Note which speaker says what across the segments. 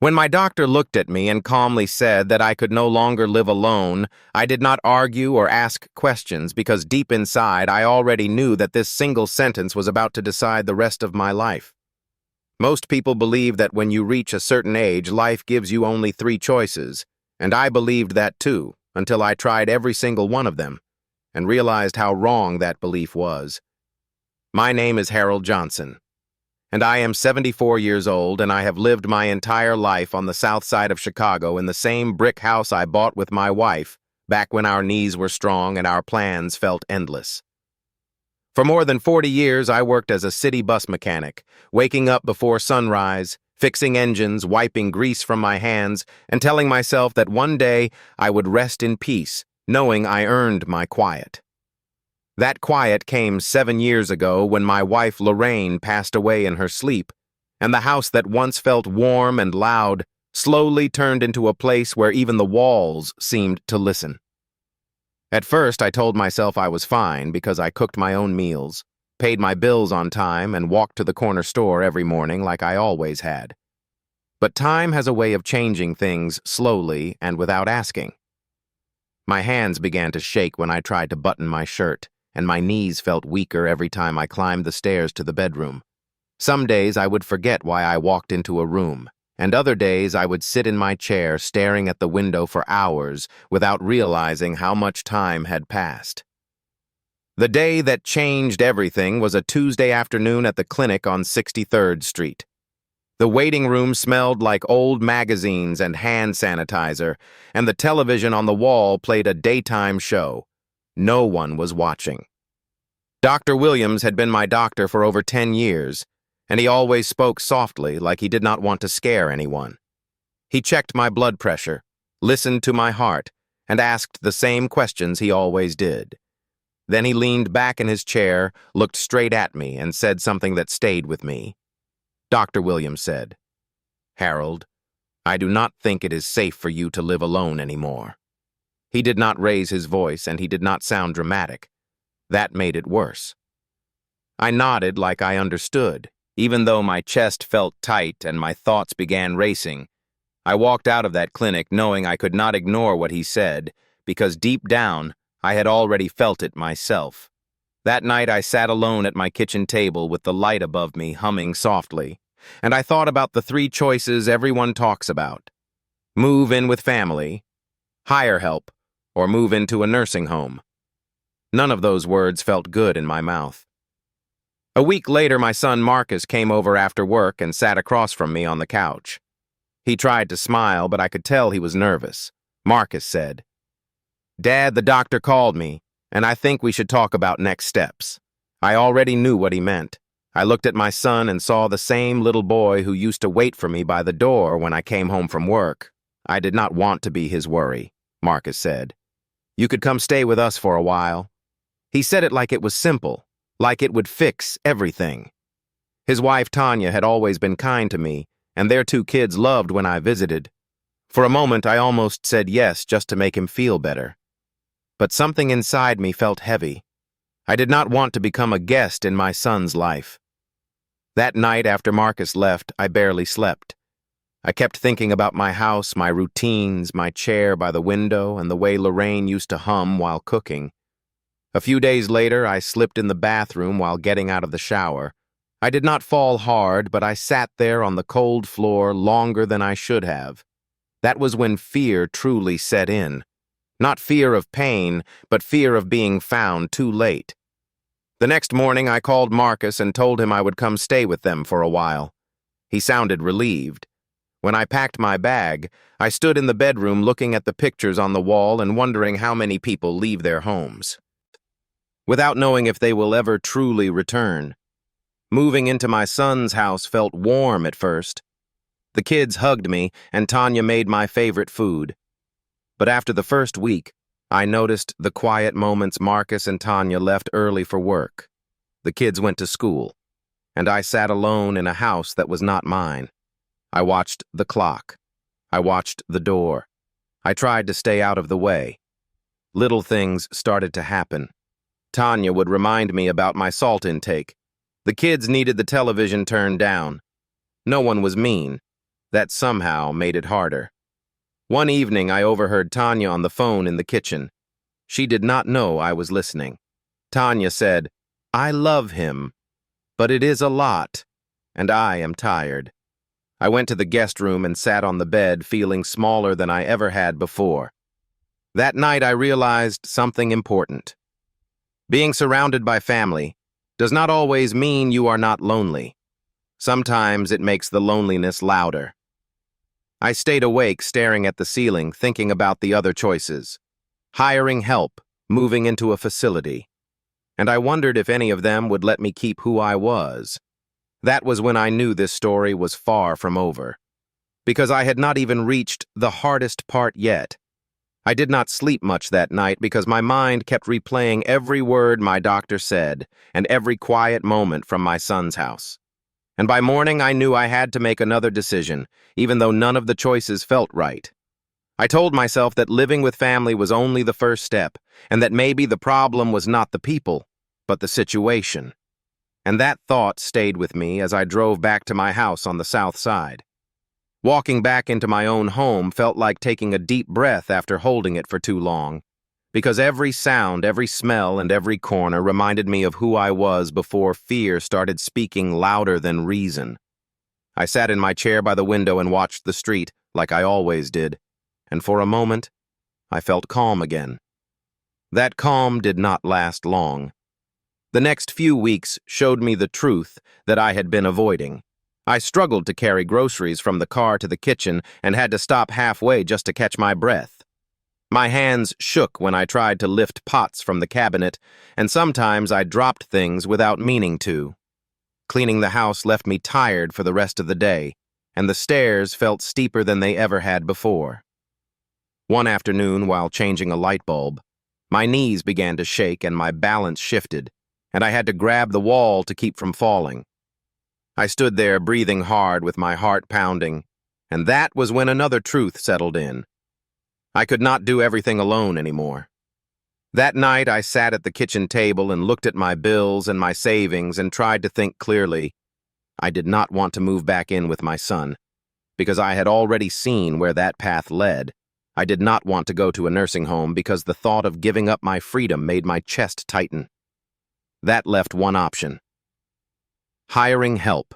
Speaker 1: When my doctor looked at me and calmly said that I could no longer live alone, I did not argue or ask questions because deep inside I already knew that this single sentence was about to decide the rest of my life. Most people believe that when you reach a certain age, life gives you only 3 choices, and I believed that too, until I tried every single one of them, and realized how wrong that belief was. My name is Harold Johnson, and I am 74 years old, and I have lived my entire life on the south side of Chicago in the same brick house I bought with my wife, back when our knees were strong and our plans felt endless. For more than 40 years, I worked as a city bus mechanic, waking up before sunrise, fixing engines, wiping grease from my hands, and telling myself that one day I would rest in peace, knowing I earned my quiet. That quiet came 7 years ago when my wife Lorraine passed away in her sleep, and the house that once felt warm and loud slowly turned into a place where even the walls seemed to listen. At first, I told myself I was fine because I cooked my own meals, paid my bills on time, and walked to the corner store every morning like I always had. But time has a way of changing things slowly and without asking. My hands began to shake when I tried to button my shirt, and my knees felt weaker every time I climbed the stairs to the bedroom. Some days I would forget why I walked into a room, and other days I would sit in my chair staring at the window for hours without realizing how much time had passed. The day that changed everything was a Tuesday afternoon at the clinic on 63rd Street. The waiting room smelled like old magazines and hand sanitizer, and the television on the wall played a daytime show. No one was watching. Dr. Williams had been my doctor for over 10 years, and he always spoke softly like he did not want to scare anyone. He checked my blood pressure, listened to my heart, and asked the same questions he always did. Then he leaned back in his chair, looked straight at me, and said something that stayed with me. Dr. Williams said, "Harold, I do not think it is safe for you to live alone anymore." He did not raise his voice, and he did not sound dramatic. That made it worse. I nodded like I understood, even though my chest felt tight and my thoughts began racing. I walked out of that clinic knowing I could not ignore what he said, because deep down, I had already felt it myself. That night I sat alone at my kitchen table with the light above me humming softly, and I thought about the 3 choices everyone talks about. Move in with family, hire help, or move into a nursing home. None of those words felt good in my mouth. A week later, my son Marcus came over after work and sat across from me on the couch. He tried to smile, but I could tell he was nervous. Marcus said, "Dad, the doctor called me, and I think we should talk about next steps." I already knew what he meant. I looked at my son and saw the same little boy who used to wait for me by the door when I came home from work. I did not want to be his worry, Marcus said. "You could come stay with us for a while." He said it like it was simple, like it would fix everything. His wife Tanya had always been kind to me, and their 2 kids loved when I visited. For a moment I almost said yes just to make him feel better. But something inside me felt heavy. I did not want to become a guest in my son's life. That night after Marcus left, I barely slept. I kept thinking about my house, my routines, my chair by the window, and the way Lorraine used to hum while cooking. A few days later, I slipped in the bathroom while getting out of the shower. I did not fall hard, but I sat there on the cold floor longer than I should have. That was when fear truly set in. Not fear of pain, but fear of being found too late. The next morning, I called Marcus and told him I would come stay with them for a while. He sounded relieved. When I packed my bag, I stood in the bedroom looking at the pictures on the wall and wondering how many people leave their homes without knowing if they will ever truly return. Moving into my son's house felt warm at first. The kids hugged me, and Tanya made my favorite food. But after the first week, I noticed the quiet moments Marcus and Tanya left early for work. The kids went to school, and I sat alone in a house that was not mine. I watched the clock. I watched the door. I tried to stay out of the way. Little things started to happen. Tanya would remind me about my salt intake. The kids needed the television turned down. No one was mean. That somehow made it harder. One evening, I overheard Tanya on the phone in the kitchen. She did not know I was listening. Tanya said, "I love him, but it is a lot, and I am tired." I went to the guest room and sat on the bed, feeling smaller than I ever had before. That night, I realized something important. Being surrounded by family does not always mean you are not lonely. Sometimes it makes the loneliness louder. I stayed awake, staring at the ceiling, thinking about the other choices. Hiring help, moving into a facility. And I wondered if any of them would let me keep who I was. That was when I knew this story was far from over. Because I had not even reached the hardest part yet. I did not sleep much that night because my mind kept replaying every word my doctor said and every quiet moment from my son's house. And by morning I knew I had to make another decision, even though none of the choices felt right. I told myself that living with family was only the first step, and that maybe the problem was not the people, but the situation. And that thought stayed with me as I drove back to my house on the south side. Walking back into my own home felt like taking a deep breath after holding it for too long, because every sound, every smell, and every corner reminded me of who I was before fear started speaking louder than reason. I sat in my chair by the window and watched the street, like I always did, and for a moment, I felt calm again. That calm did not last long. The next few weeks showed me the truth that I had been avoiding. I struggled to carry groceries from the car to the kitchen and had to stop halfway just to catch my breath. My hands shook when I tried to lift pots from the cabinet, and sometimes I dropped things without meaning to. Cleaning the house left me tired for the rest of the day, and the stairs felt steeper than they ever had before. One afternoon, while changing a light bulb, my knees began to shake and my balance shifted, and I had to grab the wall to keep from falling. I stood there breathing hard with my heart pounding, and that was when another truth settled in. I could not do everything alone anymore. That night I sat at the kitchen table and looked at my bills and my savings and tried to think clearly. I did not want to move back in with my son, because I had already seen where that path led. I did not want to go to a nursing home because the thought of giving up my freedom made my chest tighten. That left one option: hiring help.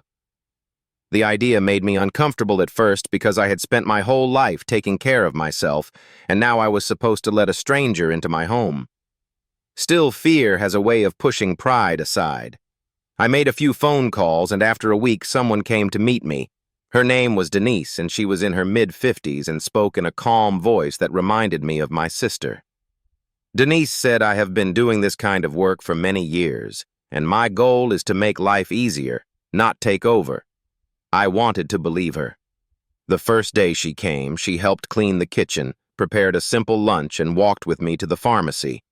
Speaker 1: The idea made me uncomfortable at first because I had spent my whole life taking care of myself, and now I was supposed to let a stranger into my home. Still, fear has a way of pushing pride aside. I made a few phone calls, and after a week someone came to meet me. Her name was Denise, and she was in her mid-50s and spoke in a calm voice that reminded me of my sister. Denise said, "I have been doing this kind of work for many years, and my goal is to make life easier, not take over." I wanted to believe her. The first day she came, she helped clean the kitchen, prepared a simple lunch, and walked with me to the pharmacy.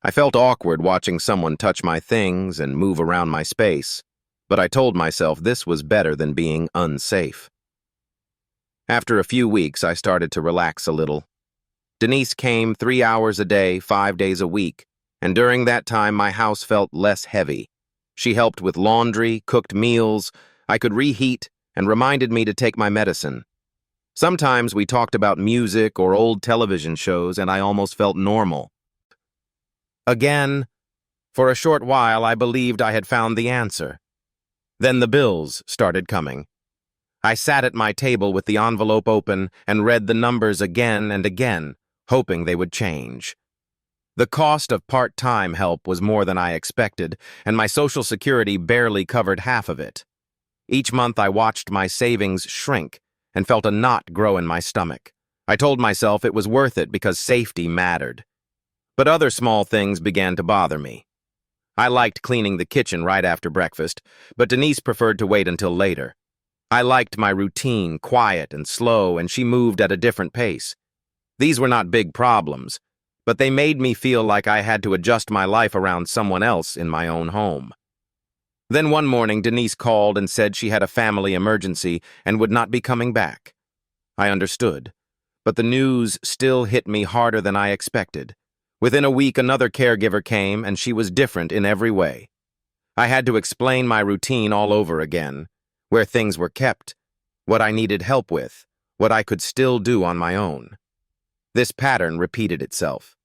Speaker 1: I felt awkward watching someone touch my things and move around my space, but I told myself this was better than being unsafe. After a few weeks, I started to relax a little. Denise came 3 hours a day, 5 days a week, and during that time my house felt less heavy. She helped with laundry, cooked meals, I could reheat, and reminded me to take my medicine. Sometimes we talked about music or old television shows, and I almost felt normal. Again, for a short while, I believed I had found the answer. Then the bills started coming. I sat at my table with the envelope open and read the numbers again and again, hoping they would change. The cost of part-time help was more than I expected, and my Social Security barely covered half of it. Each month I watched my savings shrink and felt a knot grow in my stomach. I told myself it was worth it because safety mattered. But other small things began to bother me. I liked cleaning the kitchen right after breakfast, but Denise preferred to wait until later. I liked my routine, quiet and slow, and she moved at a different pace. These were not big problems, but they made me feel like I had to adjust my life around someone else in my own home. Then one morning, Denise called and said she had a family emergency and would not be coming back. I understood, but the news still hit me harder than I expected. Within a week, another caregiver came, and she was different in every way. I had to explain my routine all over again, where things were kept, what I needed help with, what I could still do on my own. This pattern repeated itself.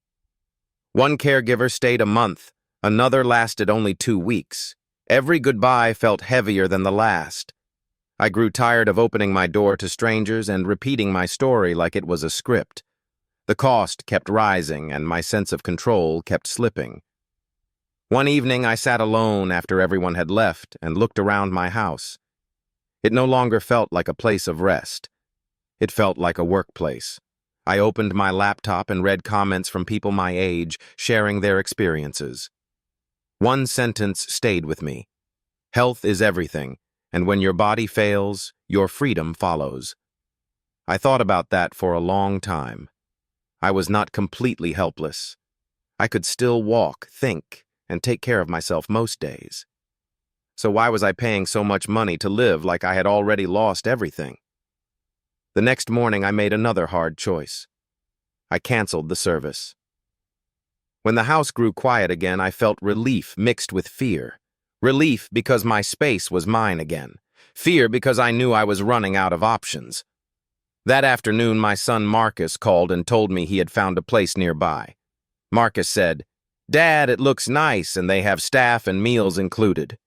Speaker 1: One caregiver stayed a month, another lasted only 2 weeks. Every goodbye felt heavier than the last. I grew tired of opening my door to strangers and repeating my story like it was a script. The cost kept rising and my sense of control kept slipping. One evening I sat alone after everyone had left and looked around my house. It no longer felt like a place of rest. It felt like a workplace. I opened my laptop and read comments from people my age, sharing their experiences. One sentence stayed with me. Health is everything, and when your body fails, your freedom follows. I thought about that for a long time. I was not completely helpless. I could still walk, think, and take care of myself most days. So why was I paying so much money to live like I had already lost everything? The next morning I made another hard choice. I canceled the service. When the house grew quiet again, I felt relief mixed with fear. Relief because my space was mine again. Fear because I knew I was running out of options. That afternoon, my son Marcus called and told me he had found a place nearby. Marcus said, "Dad, it looks nice and they have staff and meals included."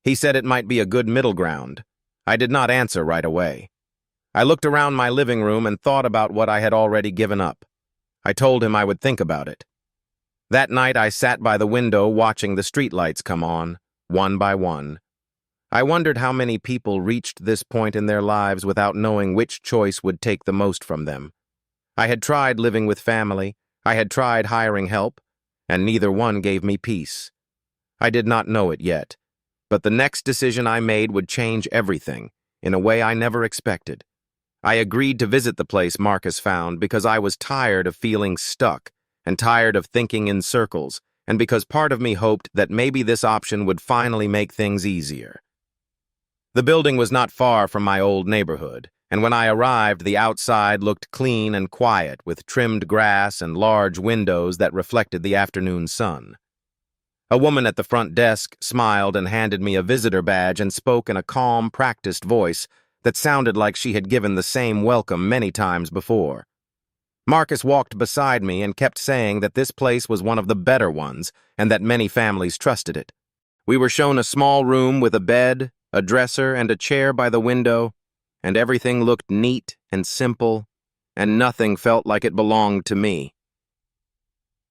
Speaker 1: He said it might be a good middle ground. I did not answer right away. I looked around my living room and thought about what I had already given up. I told him I would think about it. That night I sat by the window watching the streetlights come on, one by one. I wondered how many people reached this point in their lives without knowing which choice would take the most from them. I had tried living with family, I had tried hiring help, and neither one gave me peace. I did not know it yet, but the next decision I made would change everything, in a way I never expected. I agreed to visit the place Marcus found because I was tired of feeling stuck and tired of thinking in circles, and because part of me hoped that maybe this option would finally make things easier. The building was not far from my old neighborhood, and when I arrived, the outside looked clean and quiet, with trimmed grass and large windows that reflected the afternoon sun. A woman at the front desk smiled and handed me a visitor badge and spoke in a calm, practiced voice that sounded like she had given the same welcome many times before. Marcus walked beside me and kept saying that this place was one of the better ones and that many families trusted it. We were shown a small room with a bed, a dresser, and a chair by the window, and everything looked neat and simple, and nothing felt like it belonged to me.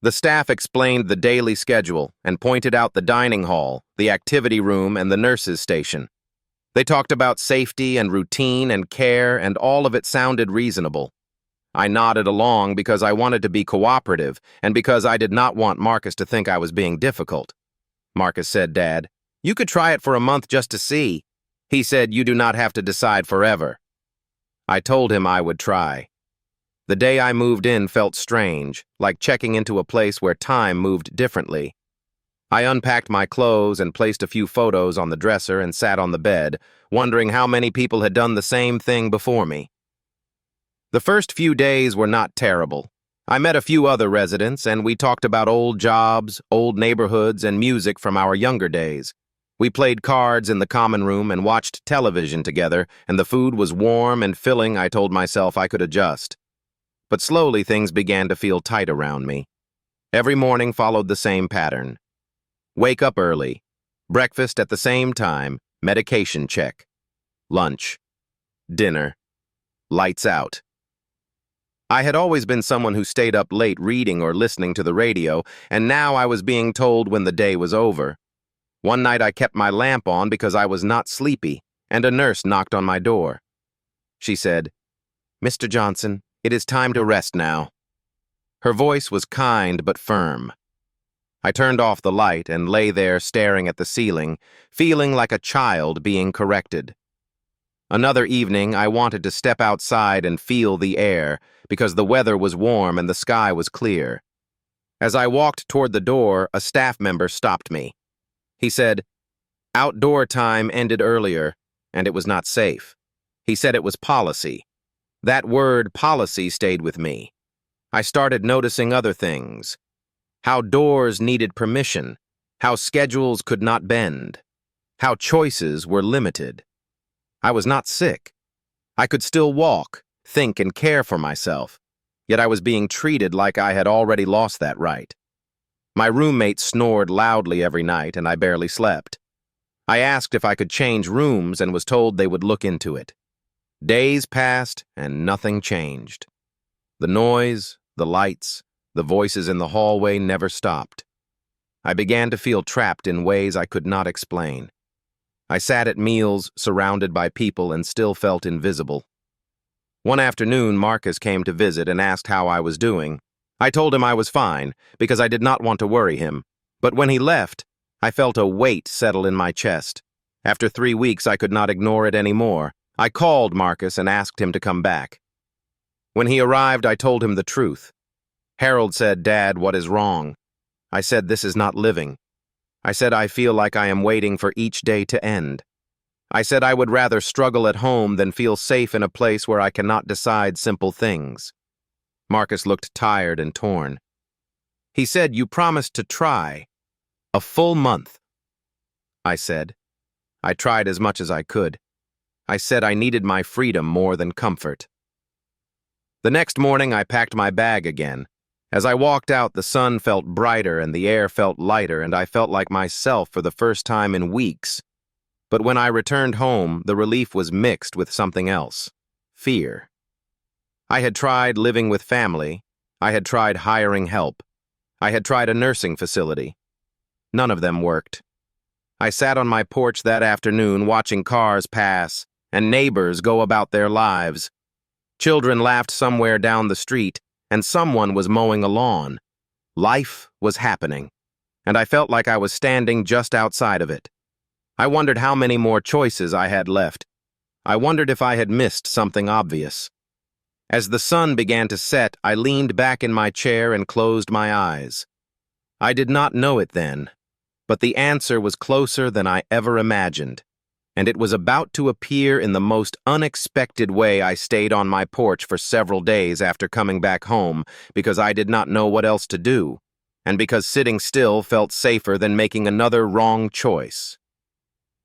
Speaker 1: The staff explained the daily schedule and pointed out the dining hall, the activity room, and the nurses' station. They talked about safety and routine and care, and all of it sounded reasonable. I nodded along because I wanted to be cooperative and because I did not want Marcus to think I was being difficult. Marcus said, "Dad, you could try it for a month just to see." He said, "You do not have to decide forever." I told him I would try. The day I moved in felt strange, like checking into a place where time moved differently. I unpacked my clothes and placed a few photos on the dresser and sat on the bed, wondering how many people had done the same thing before me. The first few days were not terrible. I met a few other residents, and we talked about old jobs, old neighborhoods, and music from our younger days. We played cards in the common room and watched television together, and the food was warm and filling. I told myself I could adjust. But slowly things began to feel tight around me. Every morning followed the same pattern. Wake up early, breakfast at the same time, medication check, lunch, dinner, lights out. I had always been someone who stayed up late reading or listening to the radio, and now I was being told when the day was over. One night I kept my lamp on because I was not sleepy, and a nurse knocked on my door. She said, "Mr. Johnson, it is time to rest now." Her voice was kind but firm. I turned off the light and lay there staring at the ceiling, feeling like a child being corrected. Another evening, I wanted to step outside and feel the air because the weather was warm and the sky was clear. As I walked toward the door, a staff member stopped me. He said, "Outdoor time ended earlier, and it was not safe." He said it was policy. That word, policy, stayed with me. I started noticing other things. How doors needed permission, how schedules could not bend, how choices were limited. I was not sick. I could still walk, think, and care for myself, yet I was being treated like I had already lost that right. My roommate snored loudly every night, and I barely slept. I asked if I could change rooms and was told they would look into it. Days passed, and nothing changed. The noise, the lights, the voices in the hallway never stopped. I began to feel trapped in ways I could not explain. I sat at meals, surrounded by people, and still felt invisible. One afternoon, Marcus came to visit and asked how I was doing. I told him I was fine, because I did not want to worry him. But when he left, I felt a weight settle in my chest. After 3 weeks, I could not ignore it anymore. I called Marcus and asked him to come back. When he arrived, I told him the truth. Harold said, "Dad, what is wrong?" I said, "This is not living." I said, "I feel like I am waiting for each day to end." I said I would rather struggle at home than feel safe in a place where I cannot decide simple things. Marcus looked tired and torn. He said, "You promised to try. A full month." I said, "I tried as much as I could." I said I needed my freedom more than comfort. The next morning, I packed my bag again. As I walked out, the sun felt brighter and the air felt lighter, and I felt like myself for the first time in weeks. But when I returned home, the relief was mixed with something else: fear. I had tried living with family. I had tried hiring help. I had tried a nursing facility. None of them worked. I sat on my porch that afternoon watching cars pass and neighbors go about their lives. Children laughed somewhere down the street, and someone was mowing a lawn. Life was happening, and I felt like I was standing just outside of it. I wondered how many more choices I had left. I wondered if I had missed something obvious. As the sun began to set, I leaned back in my chair and closed my eyes. I did not know it then, but the answer was closer than I ever imagined, and it was about to appear in the most unexpected way. I stayed on my porch for several days after coming back home because I did not know what else to do, and because sitting still felt safer than making another wrong choice.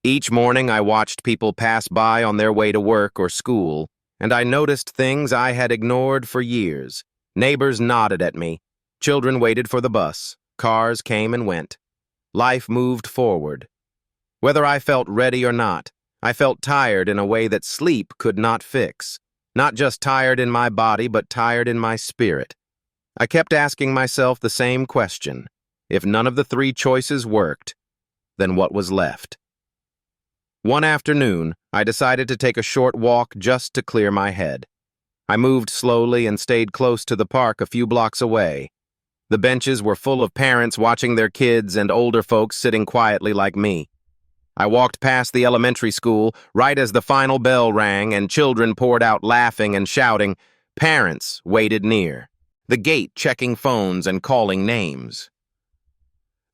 Speaker 1: Each morning I watched people pass by on their way to work or school, and I noticed things I had ignored for years. Neighbors nodded at me. Children waited for the bus. Cars came and went. Life moved forward. Whether I felt ready or not, I felt tired in a way that sleep could not fix. Not just tired in my body, but tired in my spirit. I kept asking myself the same question. If none of the 3 choices worked, then what was left? One afternoon, I decided to take a short walk just to clear my head. I moved slowly and stayed close to the park a few blocks away. The benches were full of parents watching their kids and older folks sitting quietly like me. I walked past the elementary school right as the final bell rang and children poured out laughing and shouting. Parents waited near, the gate checking phones and calling names.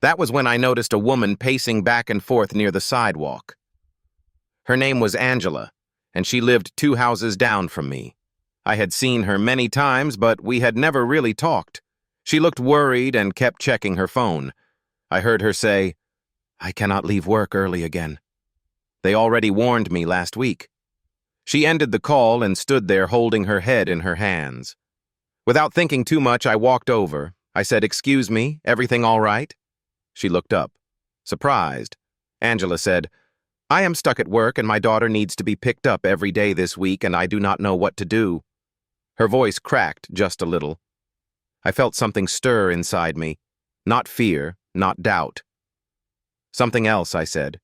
Speaker 1: That was when I noticed a woman pacing back and forth near the sidewalk. Her name was Angela, and she lived 2 houses down from me. I had seen her many times, but we had never really talked. She looked worried and kept checking her phone. I heard her say, "I cannot leave work early again. They already warned me last week." She ended the call and stood there holding her head in her hands. Without thinking too much, I walked over. I said, "Excuse me, everything all right?" She looked up, surprised. Angela said, "I am stuck at work and my daughter needs to be picked up every day this week and I do not know what to do." Her voice cracked just a little. I felt something stir inside me. Not fear, not doubt. "Something else," I said.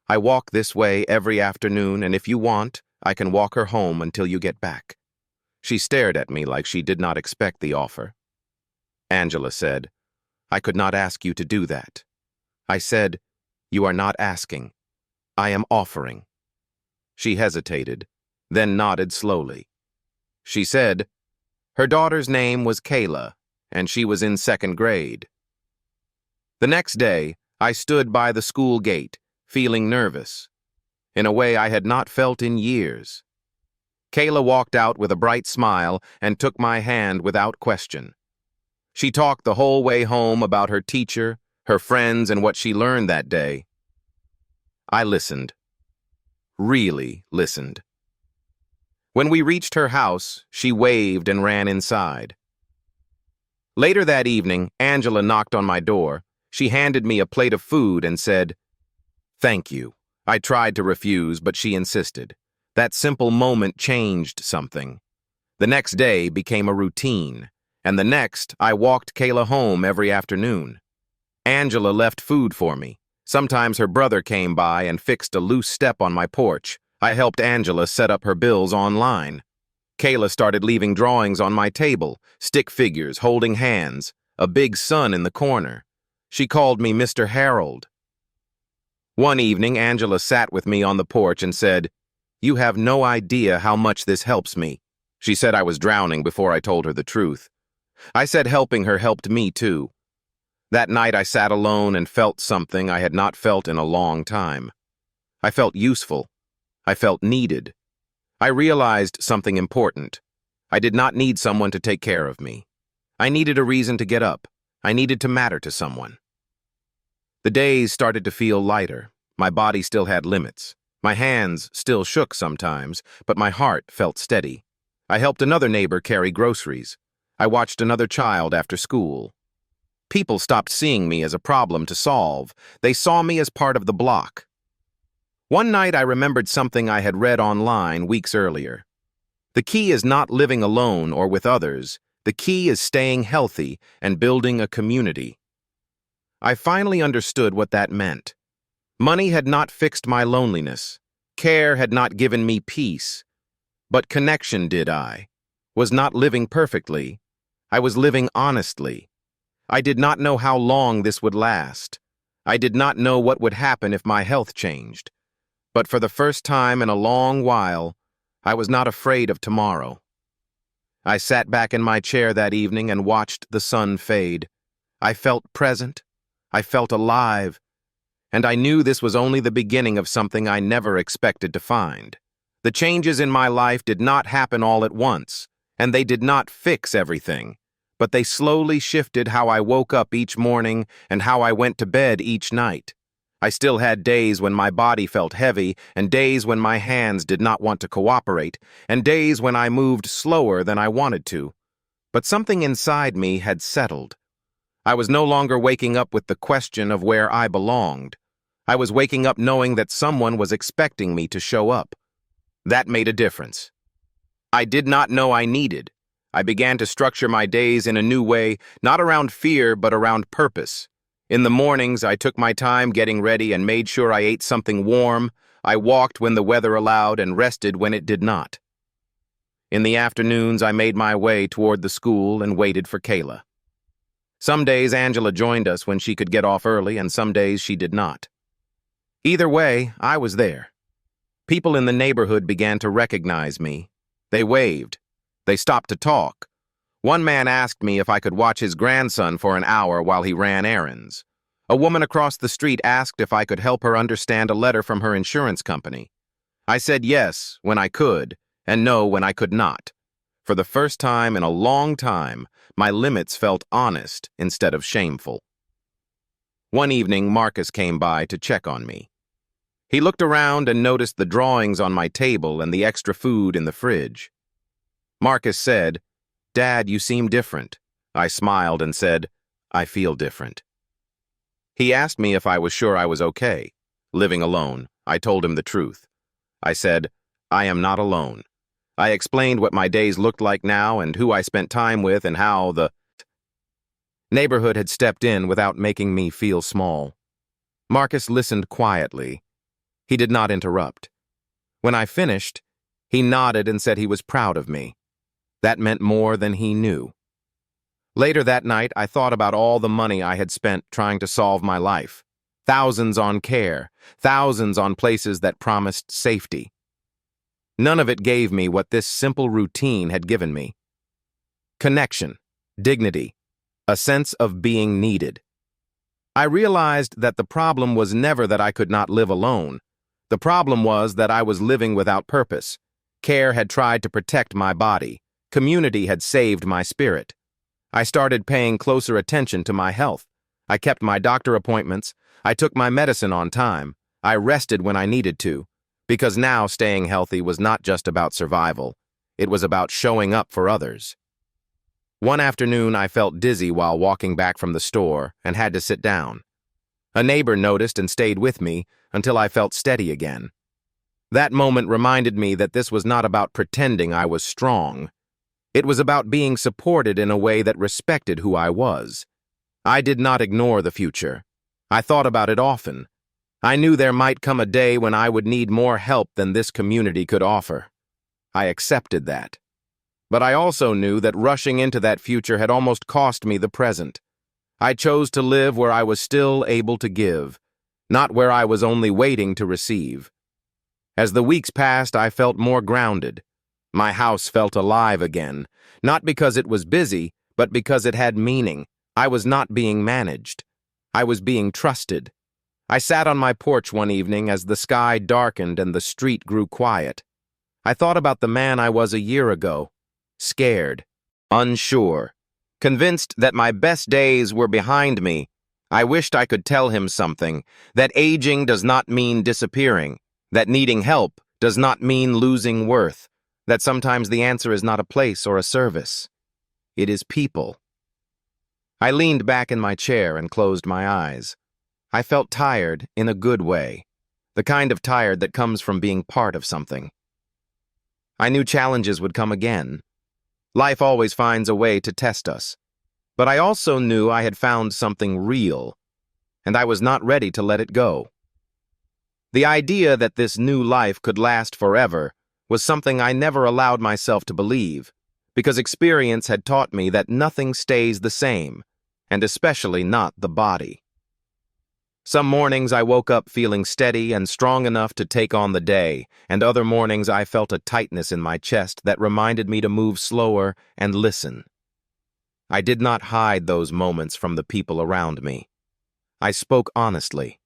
Speaker 1: "I walk this way every afternoon, and if you want, I can walk her home until you get back." She stared at me like she did not expect the offer. Angela said, "I could not ask you to do that." I said, "You are not asking. I am offering." She hesitated, then nodded slowly. She said, her daughter's name was Kayla, and she was in 2nd grade. The next day, I stood by the school gate, feeling nervous, in a way I had not felt in years. Kayla walked out with a bright smile and took my hand without question. She talked the whole way home about her teacher, her friends, and what she learned that day. I listened. Really listened. When we reached her house, she waved and ran inside. Later that evening, Angela knocked on my door. She handed me a plate of food and said, "Thank you." I tried to refuse, but she insisted. That simple moment changed something. The next day became a routine, and the next, I walked Kayla home every afternoon. Angela left food for me. Sometimes her brother came by and fixed a loose step on my porch. I helped Angela set up her bills online. Kayla started leaving drawings on my table, stick figures holding hands, a big sun in the corner. She called me Mr. Harold. One evening, Angela sat with me on the porch and said, "You have no idea how much this helps me." She said I was drowning before I told her the truth. I said helping her helped me too. That night I sat alone and felt something I had not felt in a long time. I felt useful. I felt needed. I realized something important. I did not need someone to take care of me. I needed a reason to get up. I needed to matter to someone. The days started to feel lighter. My body still had limits. My hands still shook sometimes, but my heart felt steady. I helped another neighbor carry groceries. I watched another child after school. People stopped seeing me as a problem to solve. They saw me as part of the block. One night I remembered something I had read online weeks earlier. The key is not living alone or with others. The key is staying healthy and building a community. I finally understood what that meant. Money had not fixed my loneliness. Care had not given me peace. But connection did. I was not living perfectly. I was living honestly. I did not know how long this would last. I did not know what would happen if my health changed. But for the first time in a long while, I was not afraid of tomorrow. I sat back in my chair that evening and watched the sun fade. I felt present. I felt alive. And I knew this was only the beginning of something I never expected to find. The changes in my life did not happen all at once, and they did not fix everything, but they slowly shifted how I woke up each morning and how I went to bed each night. I still had days when my body felt heavy, and days when my hands did not want to cooperate, and days when I moved slower than I wanted to. But something inside me had settled. I was no longer waking up with the question of where I belonged. I was waking up knowing that someone was expecting me to show up. That made a difference. I did not know I needed. I began to structure my days in a new way, not around fear, but around purpose. In the mornings, I took my time getting ready and made sure I ate something warm. I walked when the weather allowed and rested when it did not. In the afternoons, I made my way toward the school and waited for Kayla. Some days Angela joined us when she could get off early, and some days she did not. Either way, I was there. People in the neighborhood began to recognize me. They waved. They stopped to talk. One man asked me if I could watch his grandson for an hour while he ran errands. A woman across the street asked if I could help her understand a letter from her insurance company. I said yes when I could, and no when I could not. For the first time in a long time, my limits felt honest instead of shameful. One evening, Marcus came by to check on me. He looked around and noticed the drawings on my table and the extra food in the fridge. Marcus said, "Dad, you seem different." I smiled and said, "I feel different." He asked me if I was sure I was okay, living alone. I told him the truth. I said, "I am not alone." I explained what my days looked like now and who I spent time with and how the neighborhood had stepped in without making me feel small. Marcus listened quietly. He did not interrupt. When I finished, he nodded and said he was proud of me. That meant more than he knew. Later that night, I thought about all the money I had spent trying to solve my life. Thousands on care, thousands on places that promised safety. None of it gave me what this simple routine had given me. Connection, dignity, a sense of being needed. I realized that the problem was never that I could not live alone. The problem was that I was living without purpose. Care had tried to protect my body. Community had saved my spirit. I started paying closer attention to my health. I kept my doctor appointments. I took my medicine on time. I rested when I needed to, because now staying healthy was not just about survival. It was about showing up for others. One afternoon, I felt dizzy while walking back from the store and had to sit down. A neighbor noticed and stayed with me until I felt steady again. That moment reminded me that this was not about pretending I was strong. It was about being supported in a way that respected who I was. I did not ignore the future. I thought about it often. I knew there might come a day when I would need more help than this community could offer. I accepted that. But I also knew that rushing into that future had almost cost me the present. I chose to live where I was still able to give, not where I was only waiting to receive. As the weeks passed, I felt more grounded. My house felt alive again, not because it was busy, but because it had meaning. I was not being managed. I was being trusted. I sat on my porch one evening as the sky darkened and the street grew quiet. I thought about the man I was a year ago. Scared, unsure, convinced that my best days were behind me. I wished I could tell him something, that aging does not mean disappearing, that needing help does not mean losing worth, that sometimes the answer is not a place or a service. It is people. I leaned back in my chair and closed my eyes. I felt tired in a good way, the kind of tired that comes from being part of something. I knew challenges would come again. Life always finds a way to test us. But I also knew I had found something real, and I was not ready to let it go. The idea that this new life could last forever was something I never allowed myself to believe, because experience had taught me that nothing stays the same, and especially not the body. Some mornings I woke up feeling steady and strong enough to take on the day, and other mornings I felt a tightness in my chest that reminded me to move slower and listen. I did not hide those moments from the people around me. I spoke honestly.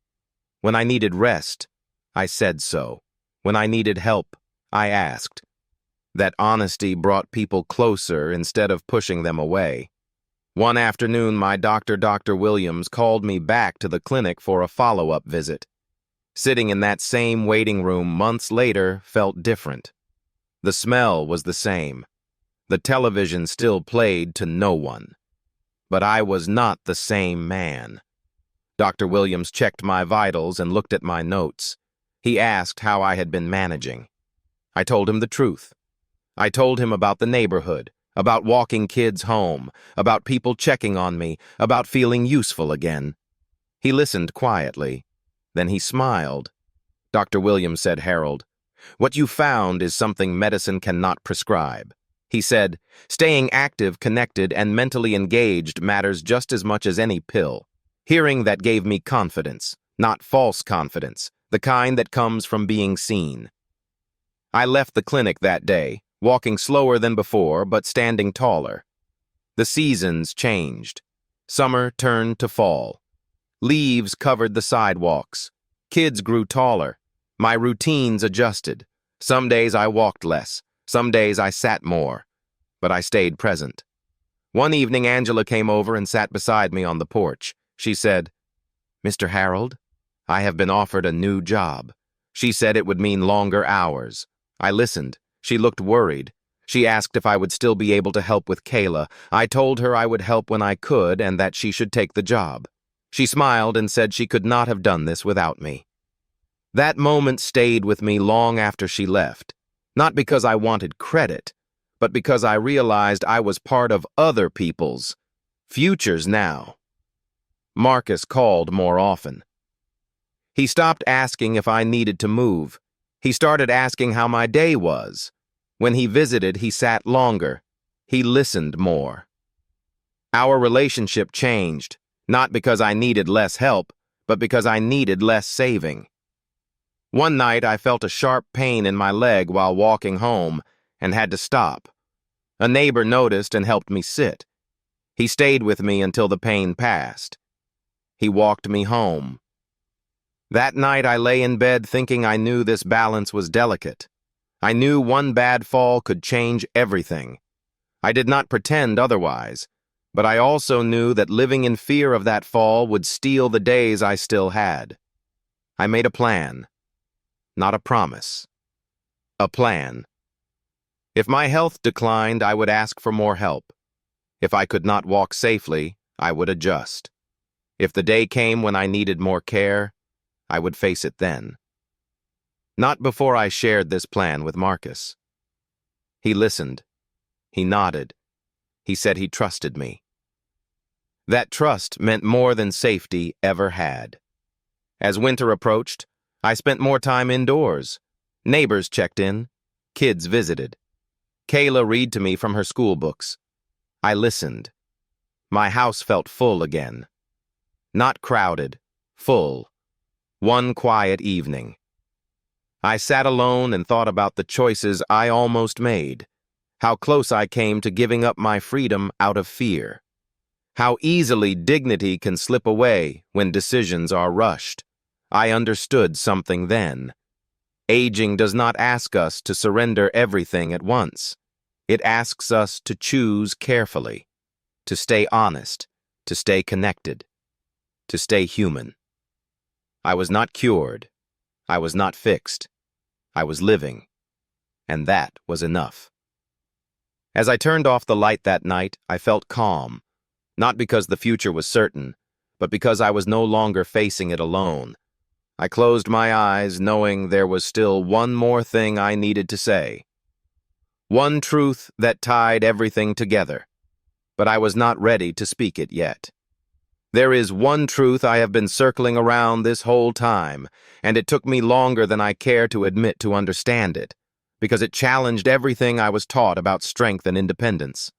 Speaker 1: When I needed rest, I said so. When I needed help, I asked. That honesty brought people closer instead of pushing them away. One afternoon, my doctor, Dr. Williams, called me back to the clinic for a follow-up visit. Sitting in that same waiting room months later felt different. The smell was the same. The television still played to no one. But I was not the same man. Dr. Williams checked my vitals and looked at my notes. He asked how I had been managing. I told him the truth. I told him about the neighborhood, about walking kids home, about people checking on me, about feeling useful again. He listened quietly. Then he smiled. Dr. Williams said, "Harold, what you found is something medicine cannot prescribe." He said, "Staying active, connected, and mentally engaged matters just as much as any pill." Hearing that gave me confidence, not false confidence, the kind that comes from being seen. I left the clinic that day, walking slower than before, but standing taller. The seasons changed. Summer turned to fall. Leaves covered the sidewalks. Kids grew taller. My routines adjusted. Some days I walked less. Some days I sat more. But I stayed present. One evening, Angela came over and sat beside me on the porch. She said, "Mr. Harold, I have been offered a new job." She said it would mean longer hours. I listened. She looked worried. She asked if I would still be able to help with Kayla. I told her I would help when I could and that she should take the job. She smiled and said she could not have done this without me. That moment stayed with me long after she left, not because I wanted credit, but because I realized I was part of other people's futures now. Marcus called more often. He stopped asking if I needed to move. He started asking how my day was. When he visited, he sat longer. He listened more. Our relationship changed, not because I needed less help, but because I needed less saving. One night, I felt a sharp pain in my leg while walking home and had to stop. A neighbor noticed and helped me sit. He stayed with me until the pain passed. He walked me home. That night, I lay in bed thinking I knew this balance was delicate. I knew one bad fall could change everything. I did not pretend otherwise, but I also knew that living in fear of that fall would steal the days I still had. I made a plan. Not a promise. A plan. If my health declined, I would ask for more help. If I could not walk safely, I would adjust. If the day came when I needed more care, I would face it then. Not before I shared this plan with Marcus. He listened. He nodded. He said he trusted me. That trust meant more than safety ever had. As winter approached, I spent more time indoors. Neighbors checked in. Kids visited. Kayla read to me from her school books. I listened. My house felt full again. Not crowded, full. One quiet evening. I sat alone and thought about the choices I almost made, how close I came to giving up my freedom out of fear, how easily dignity can slip away when decisions are rushed. I understood something then. Aging does not ask us to surrender everything at once. It asks us to choose carefully, to stay honest, to stay connected, to stay human. I was not cured. I was not fixed. I was living. And that was enough. As I turned off the light that night, I felt calm, not because the future was certain, but because I was no longer facing it alone. I closed my eyes, knowing there was still one more thing I needed to say. One truth that tied everything together, but I was not ready to speak it yet. There is one truth I have been circling around this whole time, and it took me longer than I care to admit to understand it, because it challenged everything I was taught about strength and independence.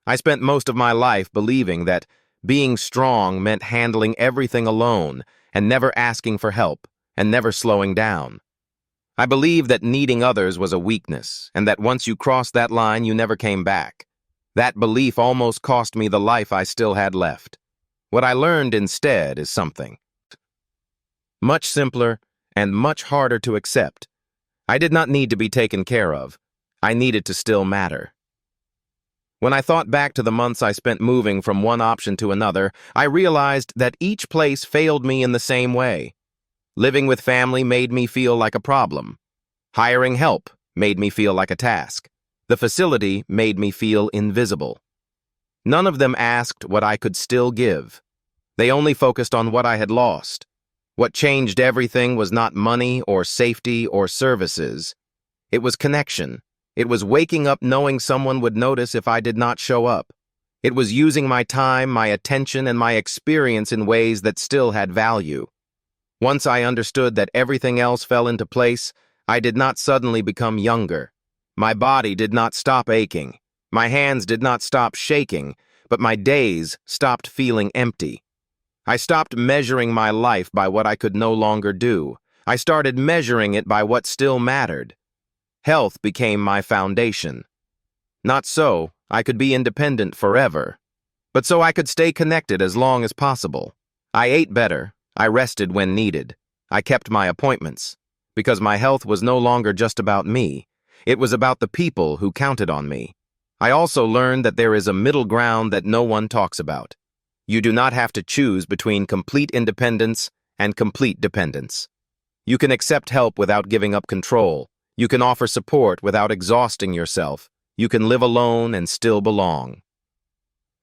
Speaker 1: I spent most of my life believing that being strong meant handling everything alone and never asking for help and never slowing down. I believed that needing others was a weakness, and that once you crossed that line, you never came back. That belief almost cost me the life I still had left. What I learned instead is something much simpler and much harder to accept. I did not need to be taken care of. I needed to still matter. When I thought back to the months I spent moving from one option to another, I realized that each place failed me in the same way. Living with family made me feel like a problem. Hiring help made me feel like a task. The facility made me feel invisible. None of them asked what I could still give. They only focused on what I had lost. What changed everything was not money or safety or services. It was connection. It was waking up knowing someone would notice if I did not show up. It was using my time, my attention, and my experience in ways that still had value. Once I understood that everything else fell into place, I did not suddenly become younger. My body did not stop aching. My hands did not stop shaking, but my days stopped feeling empty. I stopped measuring my life by what I could no longer do. I started measuring it by what still mattered. Health became my foundation. Not so I could be independent forever, but so I could stay connected as long as possible. I ate better. I rested when needed. I kept my appointments, because my health was no longer just about me. It was about the people who counted on me. I also learned that there is a middle ground that no one talks about. You do not have to choose between complete independence and complete dependence. You can accept help without giving up control. You can offer support without exhausting yourself. You can live alone and still belong.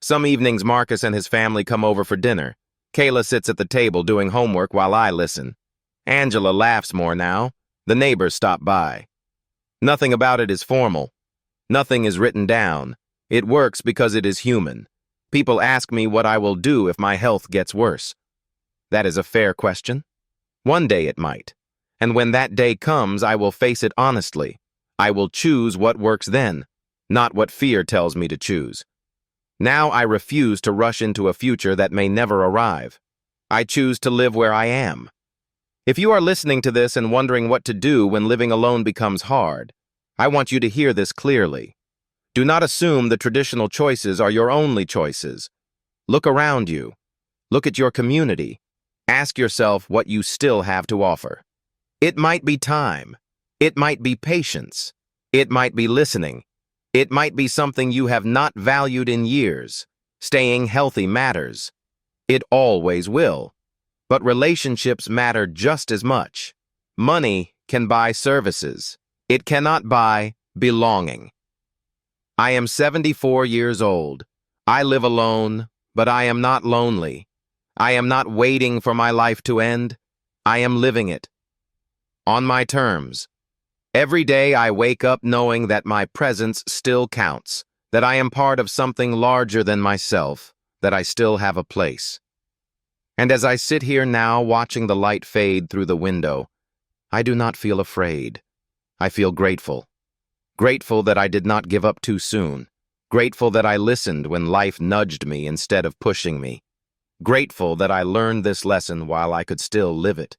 Speaker 1: Some evenings, Marcus and his family come over for dinner. Kayla sits at the table doing homework while I listen. Angela laughs more now. The neighbors stop by. Nothing about it is formal. Nothing is written down. It works because it is human. People ask me what I will do if my health gets worse. That is a fair question. One day it might. And when that day comes, I will face it honestly. I will choose what works then, not what fear tells me to choose. Now I refuse to rush into a future that may never arrive. I choose to live where I am. If you are listening to this and wondering what to do when living alone becomes hard, I want you to hear this clearly. Do not assume the traditional choices are your only choices. Look around you. Look at your community. Ask yourself what you still have to offer. It might be time. It might be patience. It might be listening. It might be something you have not valued in years. Staying healthy matters. It always will. But relationships matter just as much. Money can buy services. It cannot buy belonging. I am 74 years old. I live alone, but I am not lonely. I am not waiting for my life to end. I am living it. On my terms. Every day I wake up knowing that my presence still counts, that I am part of something larger than myself, that I still have a place. And as I sit here now watching the light fade through the window, I do not feel afraid. I feel grateful. Grateful that I did not give up too soon. Grateful that I listened when life nudged me instead of pushing me. Grateful that I learned this lesson while I could still live it.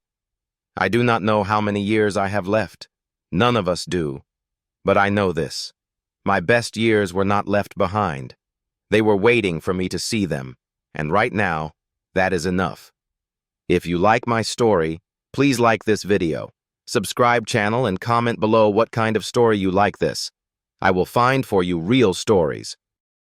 Speaker 1: I do not know how many years I have left. None of us do. But I know this. My best years were not left behind. They were waiting for me to see them. And right now, that is enough. If you like my story, please like this video. Subscribe channel and comment below what kind of story you like this. I will find for you real stories.